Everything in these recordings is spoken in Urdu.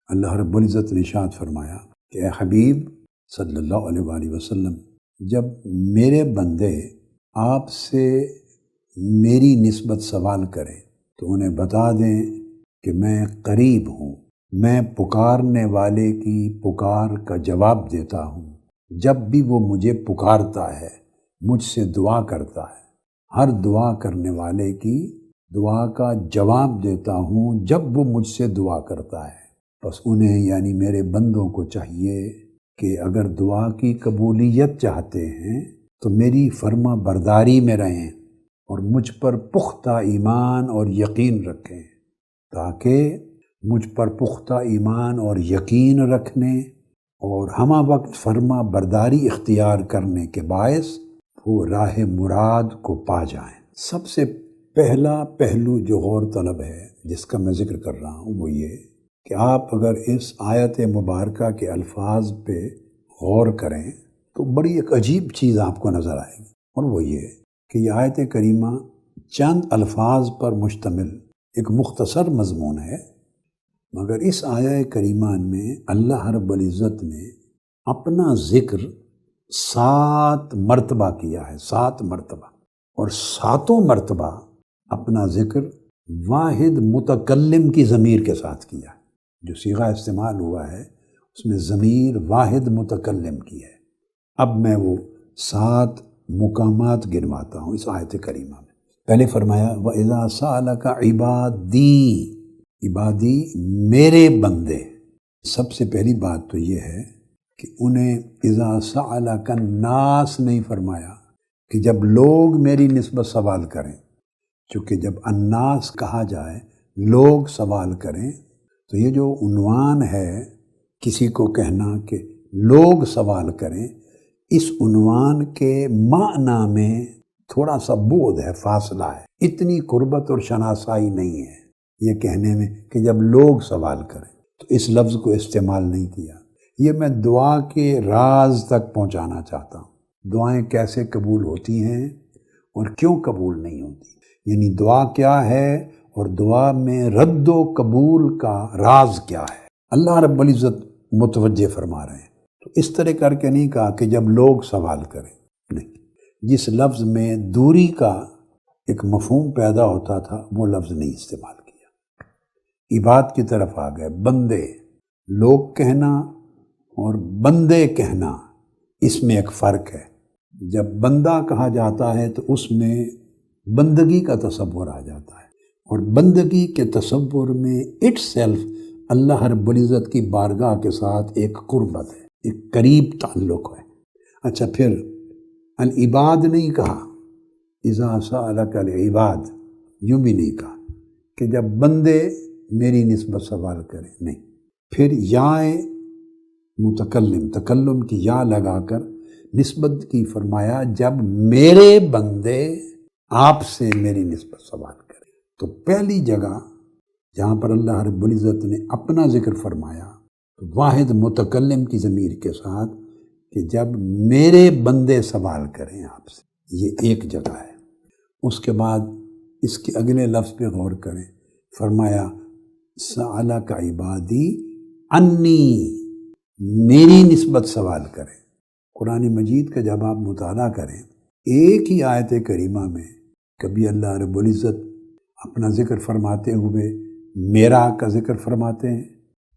اللہ رب العزت نے ارشاد فرمایا کہ اے حبیب صلی اللہ علیہ وآلہ وسلم، جب میرے بندے آپ سے میری نسبت سوال کریں تو انہیں بتا دیں کہ میں قریب ہوں، میں پکارنے والے کی پکار کا جواب دیتا ہوں جب بھی وہ مجھے پکارتا ہے، مجھ سے دعا کرتا ہے۔ ہر دعا کرنے والے کی دعا کا جواب دیتا ہوں جب وہ مجھ سے دعا کرتا ہے۔ بس انہیں یعنی میرے بندوں کو چاہیے کہ اگر دعا کی قبولیت چاہتے ہیں تو میری فرما برداری میں رہیں اور مجھ پر پختہ ایمان اور یقین رکھیں، تاکہ مجھ پر پختہ ایمان اور یقین رکھنے اور ہمہ وقت فرما برداری اختیار کرنے کے باعث وہ راہ مراد کو پا جائیں۔ سب سے پہلا پہلو جو غور طلب ہے جس کا میں ذکر کر رہا ہوں وہ یہ کہ آپ اگر اس آیت مبارکہ کے الفاظ پہ غور کریں تو بڑی ایک عجیب چیز آپ کو نظر آئے گی، اور وہ یہ کہ یہ آیت کریمہ چند الفاظ پر مشتمل ایک مختصر مضمون ہے، مگر اس آیت کریمہ میں اللہ رب العزت نے اپنا ذکر 7 مرتبہ کیا ہے، 7 مرتبہ، اور 7 مرتبہ اپنا ذکر واحد متکلم کی ضمیر کے ساتھ کیا ہے۔ جو صیغہ استعمال ہوا ہے اس میں ضمیر واحد متکلم کی ہے۔ اب میں وہ 7 مقامات گنواتا ہوں اس آیت کریمہ میں۔ پہلے فرمایا وَإِذَا سَأَلَكَ عِبَادِي، عبادی میرے بندے۔ سب سے پہلی بات تو یہ ہے کہ انہیں اذا سألک الناس نہیں فرمایا کہ جب لوگ میری نسبت سوال کریں، چونکہ جب الناس کہا جائے لوگ سوال کریں تو یہ جو عنوان ہے کسی کو کہنا کہ لوگ سوال کریں، اس عنوان کے معنی میں تھوڑا سا بعد ہے، فاصلہ ہے، اتنی قربت اور شناسائی نہیں ہے یہ کہنے میں کہ جب لوگ سوال کریں، تو اس لفظ کو استعمال نہیں کیا۔ یہ میں دعا کے راز تک پہنچانا چاہتا ہوں، دعائیں کیسے قبول ہوتی ہیں اور کیوں قبول نہیں ہوتی، یعنی دعا کیا ہے اور دعا میں رد و قبول کا راز کیا ہے، اللہ رب العزت متوجہ فرما رہے ہیں۔ تو اس طرح کر کے نہیں کہا کہ جب لوگ سوال کریں، نہیں، جس لفظ میں دوری کا ایک مفہوم پیدا ہوتا تھا وہ لفظ نہیں استعمال کیا۔ عباد کی طرف آ گئے، بندے، لوگ کہنا اور بندے کہنا اس میں ایک فرق ہے۔ جب بندہ کہا جاتا ہے تو اس میں بندگی کا تصور آ جاتا ہے، اور بندگی کے تصور میں اٹ سیلف اللہ رب العزت کی بارگاہ کے ساتھ ایک قربت ہے، ایک قریب تعلق ہے۔ اچھا، پھر العباد نہیں کہا، اذا سألک العباد یوں بھی نہیں کہا کہ جب بندے میری نسبت سوال کریں، نہیں، پھر یا متکلم، تکلم کی یا لگا کر نسبت کی فرمایا جب میرے بندے آپ سے میری نسبت سوال کریں۔ تو پہلی جگہ جہاں پر اللہ رب العزت نے اپنا ذکر فرمایا تو واحد متکلم کی ضمیر کے ساتھ کہ جب میرے بندے سوال کریں آپ سے، یہ ایک جگہ ہے۔ اس کے بعد اس کے اگلے لفظ پہ غور کریں، فرمایا سألک عبادی انی، میری نسبت سوال کریں۔ قرآن مجید کا جب آپ مطالعہ کریں، ایک ہی آیت کریمہ میں کبھی اللہ رب العزت اپنا ذکر فرماتے ہوئے میرا کا ذکر فرماتے ہیں،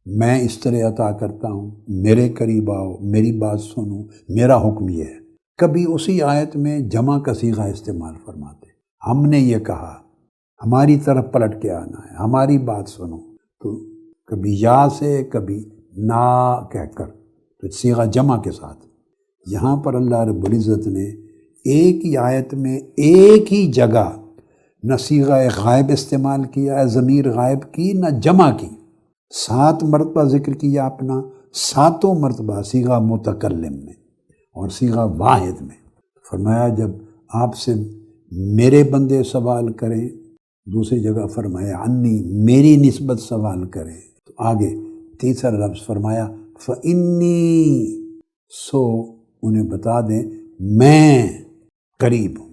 میں اس طرح عطا کرتا ہوں، میرے قریب آؤ، میری بات سنو، میرا حکم یہ ہے۔ کبھی اسی آیت میں جمع کا صیغہ استعمال فرماتے ہیں، ہم نے یہ کہا، ہماری طرف پلٹ کے آنا ہے، ہماری بات سنو، تو کبھی یا سے کبھی نا کہہ کر، تو صیغہ جمع کے ساتھ۔ یہاں پر اللہ رب العزت نے ایک ہی آیت میں ایک ہی جگہ نہ صیغہ غائب استعمال کیا ہے، ضمیر غائب کی، نہ جمع کی، 7 مرتبہ ذکر کیا اپنا، 7 مرتبہ صیغہ متکلم میں اور صیغہ واحد میں۔ فرمایا جب آپ سے میرے بندے سوال کریں، دوسری جگہ فرمایا انی، میری نسبت سوال کریں، تو آگے تیسرا لفظ فرمایا فإنی، سو انہیں بتا دیں میں قریب ہوں۔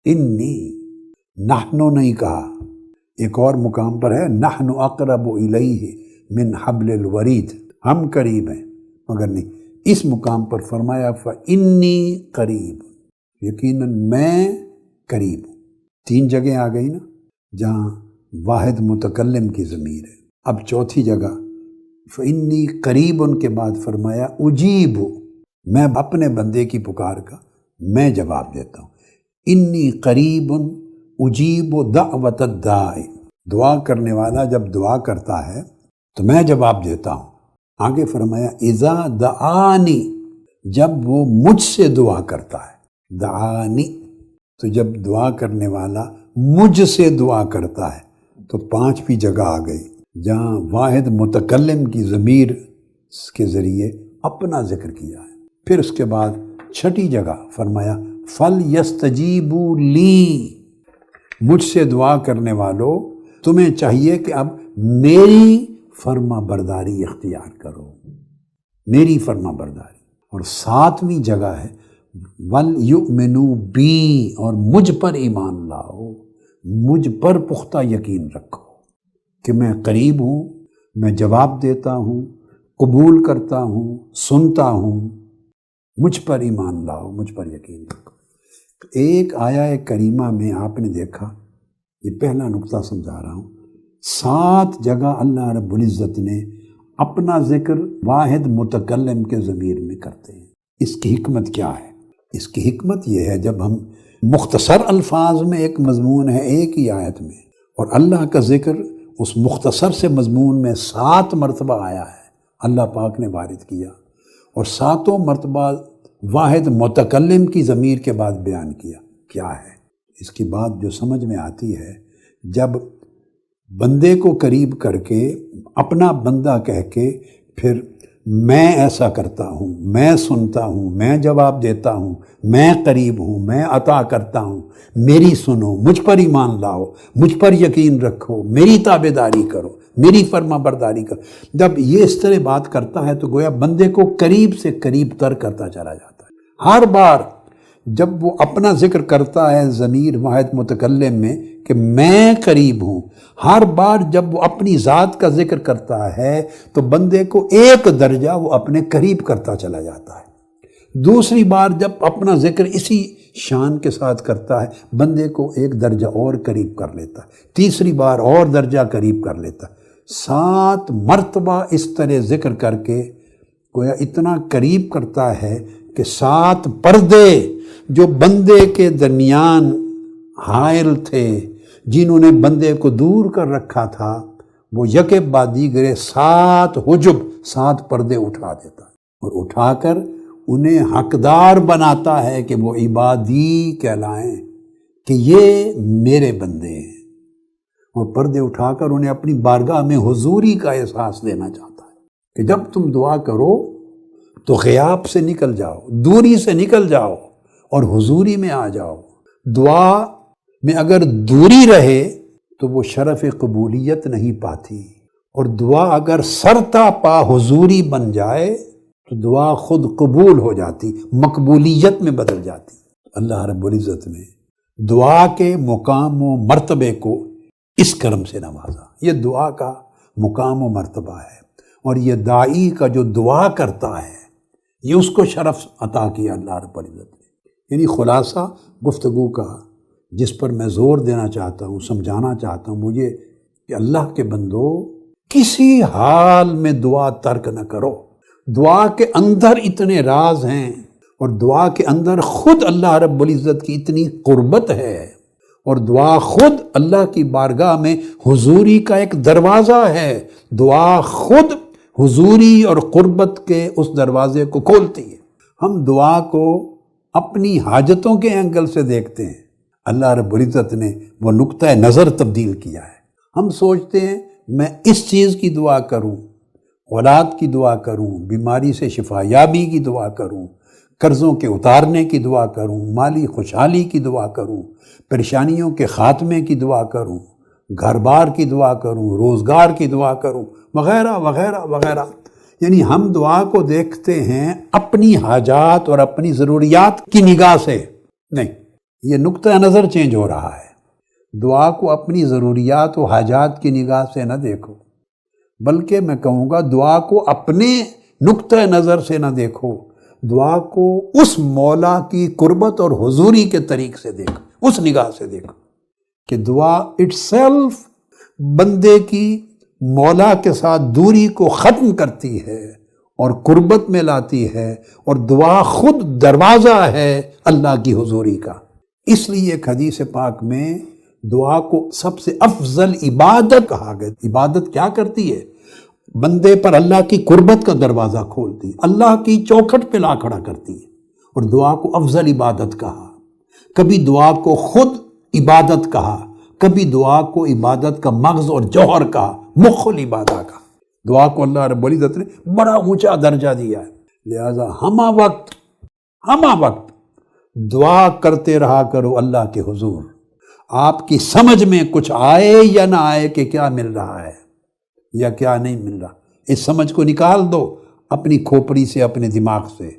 انی، نحن نہیں کہا، ایک اور مقام پر ہے نحن اقرب الیہ من حبل الورید، ہم قریب ہیں مگر نہیں. اس مقام پر فرمایا فإنی قریب، یقیناً میں قریب ہوں. 3 جگہیں آ گئی نا جہاں واحد متکلم کی ضمیر ہے. اب چوتھی جگہ فإنی قریب ان کے بعد فرمایا اجیب، میں اپنے بندے کی پکار کا میں جواب دیتا ہوں. انی قریب اجیب دعوت الداعی، دعا کرنے والا جب دعا کرتا ہے تو میں جواب دیتا ہوں. آگے فرمایا اذا دعانی، جب وہ مجھ سے دعا کرتا ہے. دعانی تو جب دعا کرنے والا مجھ سے دعا کرتا ہے تو 5ویں جگہ آ گئی جہاں واحد متکلم کی ضمیر کے ذریعے اپنا ذکر کیا ہے. پھر اس کے بعد 6ٹھی جگہ فرمایا فَلْيَسْتَجِيبُوا لِي، مجھ سے دعا کرنے والوں تمہیں چاہیے کہ اب میری فرما برداری اختیار کرو، میری فرما برداری. اور 7ویں جگہ ہے وَلْيُؤْمِنُوا بِي، اور مجھ پر ایمان لاؤ، مجھ پر پختہ یقین رکھو کہ میں قریب ہوں، میں جواب دیتا ہوں، قبول کرتا ہوں، سنتا ہوں. مجھ پر ایمان لاؤ، مجھ پر یقین رکھو. ایک آیہ کریمہ میں آپ نے دیکھا، یہ پہلا نقطہ سمجھا رہا ہوں، 7 جگہ اللہ رب العزت نے اپنا ذکر واحد متکلم کے ضمیر میں کرتے ہیں. اس کی حکمت کیا ہے؟ اس کی حکمت یہ ہے جب ہم مختصر الفاظ میں ایک مضمون ہے ایک ہی آیت میں، اور اللہ کا ذکر اس مختصر سے مضمون میں 7 مرتبہ آیا ہے، اللہ پاک نے وارد کیا، اور 7 مرتبہ واحد متکلم کی ضمیر کے بعد بیان کیا. کیا ہے اس کی بات جو سمجھ میں آتی ہے؟ جب بندے کو قریب کر کے اپنا بندہ کہہ کے پھر میں ایسا کرتا ہوں، میں سنتا ہوں، میں جواب دیتا ہوں، میں قریب ہوں، میں عطا کرتا ہوں، میری سنو، مجھ پر ایمان لاؤ، مجھ پر یقین رکھو، میری تابعداری کرو، میری فرما برداری کرو. جب یہ اس طرح بات کرتا ہے تو گویا بندے کو قریب سے قریب تر کرتا چلا جاتا ہے. ہر بار جب وہ اپنا ذکر کرتا ہے ضمیر واحد متکلم میں کہ میں قریب ہوں، ہر بار جب وہ اپنی ذات کا ذکر کرتا ہے تو بندے کو ایک درجہ وہ اپنے قریب کرتا چلا جاتا ہے. دوسری بار جب اپنا ذکر اسی شان کے ساتھ کرتا ہے بندے کو ایک درجہ اور قریب کر لیتا ہے، تیسری بار اور درجہ قریب کر لیتا ہے. 7 مرتبہ اس طرح ذکر کر کے گویا اتنا قریب کرتا ہے کہ 7 پردے جو بندے کے درمیان حائل تھے، جنہوں نے بندے کو دور کر رکھا تھا، وہ یکے بعد دیگرے 7 حجب، 7 پردے اٹھا دیتا اور اٹھا کر انہیں حقدار بناتا ہے کہ وہ عبادی کہلائیں، کہ یہ میرے بندے ہیں. اور پردے اٹھا کر انہیں اپنی بارگاہ میں حضوری کا احساس دینا چاہتا ہے کہ جب تم دعا کرو تو غیاب سے نکل جاؤ، دوری سے نکل جاؤ اور حضوری میں آ جاؤ. دعا میں اگر دوری رہے تو وہ شرف قبولیت نہیں پاتی، اور دعا اگر سرتا پا حضوری بن جائے تو دعا خود قبول ہو جاتی، مقبولیت میں بدل جاتی. اللہ رب العزت نے دعا کے مقام و مرتبے کو اس کرم سے نوازا. یہ دعا کا مقام و مرتبہ ہے، اور یہ داعی کا جو دعا کرتا ہے یہ اس کو شرف عطا کیا اللہ رب العزت نے. یعنی خلاصہ گفتگو کا جس پر میں زور دینا چاہتا ہوں، سمجھانا چاہتا ہوں، وہ یہ کہ اللہ کے بندو کسی حال میں دعا ترک نہ کرو. دعا کے اندر اتنے راز ہیں، اور دعا کے اندر خود اللہ رب العزت کی اتنی قربت ہے، اور دعا خود اللہ کی بارگاہ میں حضوری کا ایک دروازہ ہے. دعا خود حضوری اور قربت کے اس دروازے کو کھولتی ہے. ہم دعا کو اپنی حاجتوں کے اینگل سے دیکھتے ہیں، اللہ رب العزت نے وہ نقطہ نظر تبدیل کیا ہے. ہم سوچتے ہیں میں اس چیز کی دعا کروں، اولاد کی دعا کروں، بیماری سے شفا یابی کی دعا کروں، قرضوں کے اتارنے کی دعا کروں، مالی خوشحالی کی دعا کروں، پریشانیوں کے خاتمے کی دعا کروں، گھر بار کی دعا کروں، روزگار کی دعا کروں، وغیرہ وغیرہ وغیرہ. یعنی ہم دعا کو دیکھتے ہیں اپنی حاجات اور اپنی ضروریات کی نگاہ سے. نہیں، یہ نقطہ نظر چینج ہو رہا ہے. دعا کو اپنی ضروریات و حاجات کی نگاہ سے نہ دیکھو، بلکہ میں کہوں گا دعا کو اپنے نقطۂ نظر سے نہ دیکھو، دعا کو اس مولا کی قربت اور حضوری کے طریق سے دیکھو، اس نگاہ سے دیکھو کہ دعا اٹ سیلف بندے کی مولا کے ساتھ دوری کو ختم کرتی ہے اور قربت میں لاتی ہے، اور دعا خود دروازہ ہے اللہ کی حضوری کا۔ اس لیے ایک حدیث پاک میں دعا کو سب سے افضل عبادت کہا گیا۔ عبادت کیا کرتی ہے؟ بندے پر اللہ کی قربت کا دروازہ کھولتی، اللہ کی چوکھٹ پہ لا کھڑا کرتی ہے، اور دعا کو افضل عبادت کہا۔ کبھی دعا کو خود عبادت کہا، کبھی دعا کو عبادت کا مغز اور جوہر کہا، مخ العبادہ کا۔ دعا کو اللہ رب العزت نے بڑا اونچا درجہ دیا ہے، لہذا ہمہ وقت دعا کرتے رہا کرو اللہ کے حضور۔ آپ کی سمجھ میں کچھ آئے یا نہ آئے کہ کیا مل رہا ہے یا کیا نہیں مل رہا، اس سمجھ کو نکال دو اپنی کھوپڑی سے، اپنے دماغ سے۔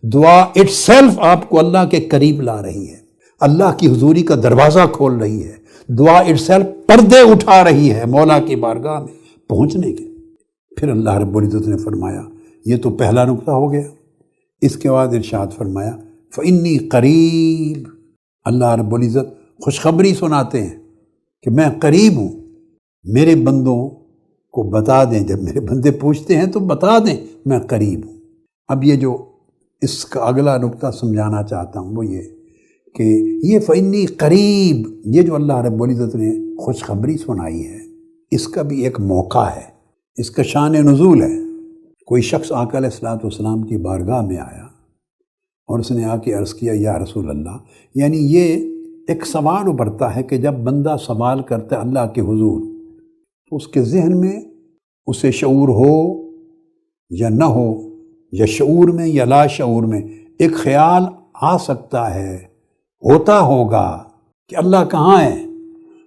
دعا اٹ سیلف آپ کو اللہ کے قریب لا رہی ہے، اللہ کی حضوری کا دروازہ کھول رہی ہے۔ دعا اٹ سیلف پردے اٹھا رہی ہے مولا کی بارگاہ میں پہنچنے کے۔ پھر اللہ رب العزت نے فرمایا، یہ تو پہلا نقطہ ہو گیا۔ اس کے بعد ارشاد فرمایا فإنی قریب، اللہ رب العزت خوشخبری سناتے ہیں کہ میں قریب ہوں، میرے بندوں کو بتا دیں، جب میرے بندے پوچھتے ہیں تو بتا دیں میں قریب ہوں۔ اب یہ جو اس کا اگلا نقطہ سمجھانا چاہتا ہوں وہ یہ کہ یہ فإنی قریب، یہ جو اللہ رب العزت نے خوشخبری سنائی ہے، اس کا بھی ایک موقع ہے، اس کا شان نزول ہے۔ کوئی شخص آقا علیہ الصلوۃ والسلام کی بارگاہ میں آیا اور اس نے آ کے عرض کیا یا رسول اللہ، یعنی یہ ایک سوال ابھرتا ہے کہ جب بندہ سوال کرتا ہے اللہ کے حضور تو اس کے ذہن میں اسے شعور ہو یا نہ ہو، یا شعور میں یا لا شعور میں ایک خیال آ سکتا ہے، ہوتا ہوگا کہ اللہ کہاں ہے،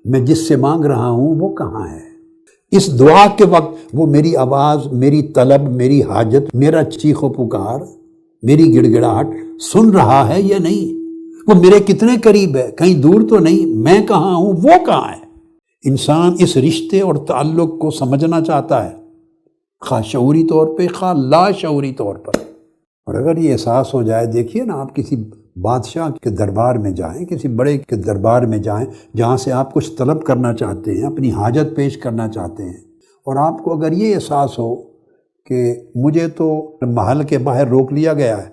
میں جس سے مانگ رہا ہوں وہ کہاں ہے۔ اس دعا کے وقت وہ میری آواز، میری طلب، میری حاجت، میرا چیخ و پکار، میری گڑ گڑاہٹ سن رہا ہے یا نہیں، وہ میرے کتنے قریب ہے، کہیں دور تو نہیں، میں کہاں ہوں وہ کہاں ہے۔ انسان اس رشتے اور تعلق کو سمجھنا چاہتا ہے، خواہ شعوری طور پہ خواہ لا شعوری طور پر۔ اور اگر یہ احساس ہو جائے، دیکھیے نا، آپ کسی بادشاہ کے دربار میں جائیں، کسی بڑے کے دربار میں جائیں جہاں سے آپ کچھ طلب کرنا چاہتے ہیں، اپنی حاجت پیش کرنا چاہتے ہیں، اور آپ کو اگر یہ احساس ہو کہ مجھے تو محل کے باہر روک لیا گیا ہے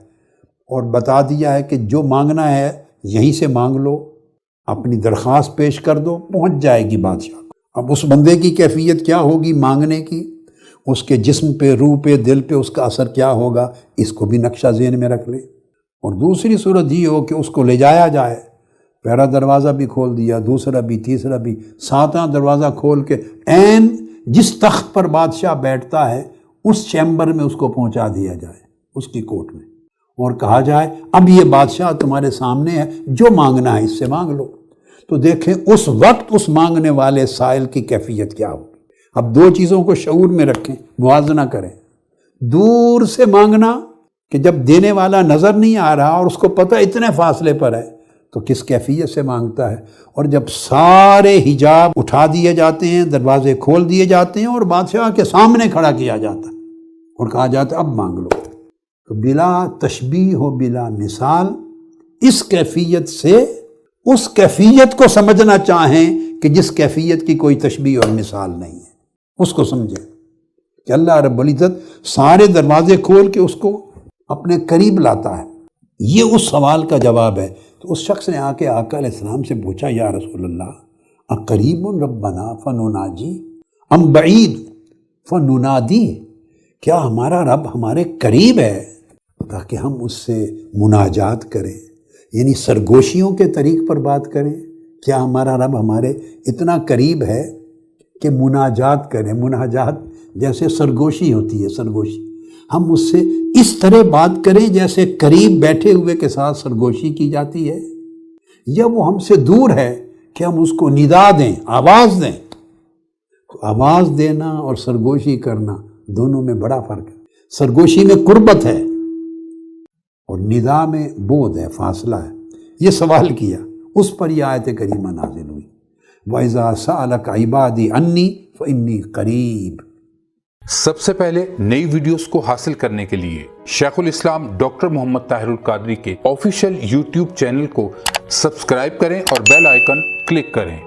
اور بتا دیا ہے کہ جو مانگنا ہے یہیں سے مانگ لو، اپنی درخواست پیش کر دو، پہنچ جائے گی بادشاہ۔ اب اس بندے کی کیفیت کیا ہوگی مانگنے کی، اس کے جسم پہ، روح پہ، دل پہ اس کا اثر کیا ہوگا، اس کو بھی نقشہ ذہن میں رکھ لیں۔ اور دوسری صورت یہ ہو کہ اس کو لے جایا جائے، پہلا دروازہ بھی کھول دیا، دوسرا بھی، تیسرا بھی، ساتواں دروازہ کھول کے عین جس تخت پر بادشاہ بیٹھتا ہے اس چیمبر میں اس کو پہنچا دیا جائے، اس کی کوٹ میں، اور کہا جائے اب یہ بادشاہ تمہارے سامنے ہے، جو مانگنا ہے اس سے مانگ لو۔ تو دیکھیں اس وقت اس مانگنے والے سائل کی کیفیت کیا ہوگی۔ اب دو چیزوں کو شعور میں رکھیں، موازنہ کریں۔ دور سے مانگنا کہ جب دینے والا نظر نہیں آ رہا اور اس کو پتہ اتنے فاصلے پر ہے تو کس کیفیت سے مانگتا ہے، اور جب سارے حجاب اٹھا دیے جاتے ہیں، دروازے کھول دیے جاتے ہیں اور بادشاہ کے سامنے کھڑا کیا جاتا ہے اور کہا جاتا ہے اب مانگ لو، تو بلا تشبیہ و بلا مثال اس کیفیت سے اس کیفیت کو سمجھنا چاہیں کہ جس کیفیت کی کوئی تشبیہ اور مثال نہیں ہے، اس کو سمجھیں کہ اللہ رب العزت سارے دروازے کھول کے اس کو اپنے قریب لاتا ہے۔ یہ اس سوال کا جواب ہے۔ تو اس شخص نے آ کے آقا علیہ السلام سے پوچھا یا رسول اللہ اقریب ربنا فنناجی ام بعید فننادی، کیا ہمارا رب ہمارے قریب ہے تاکہ ہم اس سے مناجات کریں، یعنی سرگوشیوں کے طریق پر بات کریں؟ کیا ہمارا رب ہمارے اتنا قریب ہے کہ مناجات کریں؟ مناجات جیسے سرگوشی ہوتی ہے، سرگوشی، ہم اس سے اس طرح بات کریں جیسے قریب بیٹھے ہوئے کے ساتھ سرگوشی کی جاتی ہے، یا وہ ہم سے دور ہے کہ ہم اس کو ندا دیں، آواز دیں؟ آواز دینا اور سرگوشی کرنا دونوں میں بڑا فرق ہے۔ سرگوشی میں قربت ہے اور ندا میں بعد ہے، فاصلہ ہے۔ یہ سوال کیا، اس پر یہ آیت کریمہ نازل ہوئی، وَإِذَا سَأَلَكَ عِبَادِي عَنِّي فَإِنِّي قَرِيب۔ سب سے پہلے نئی ویڈیوز کو حاصل کرنے کے لیے شیخ الاسلام ڈاکٹر محمد طاہر القادری کے آفیشیل یوٹیوب چینل کو سبسکرائب کریں اور بیل آئیکن کلک کریں۔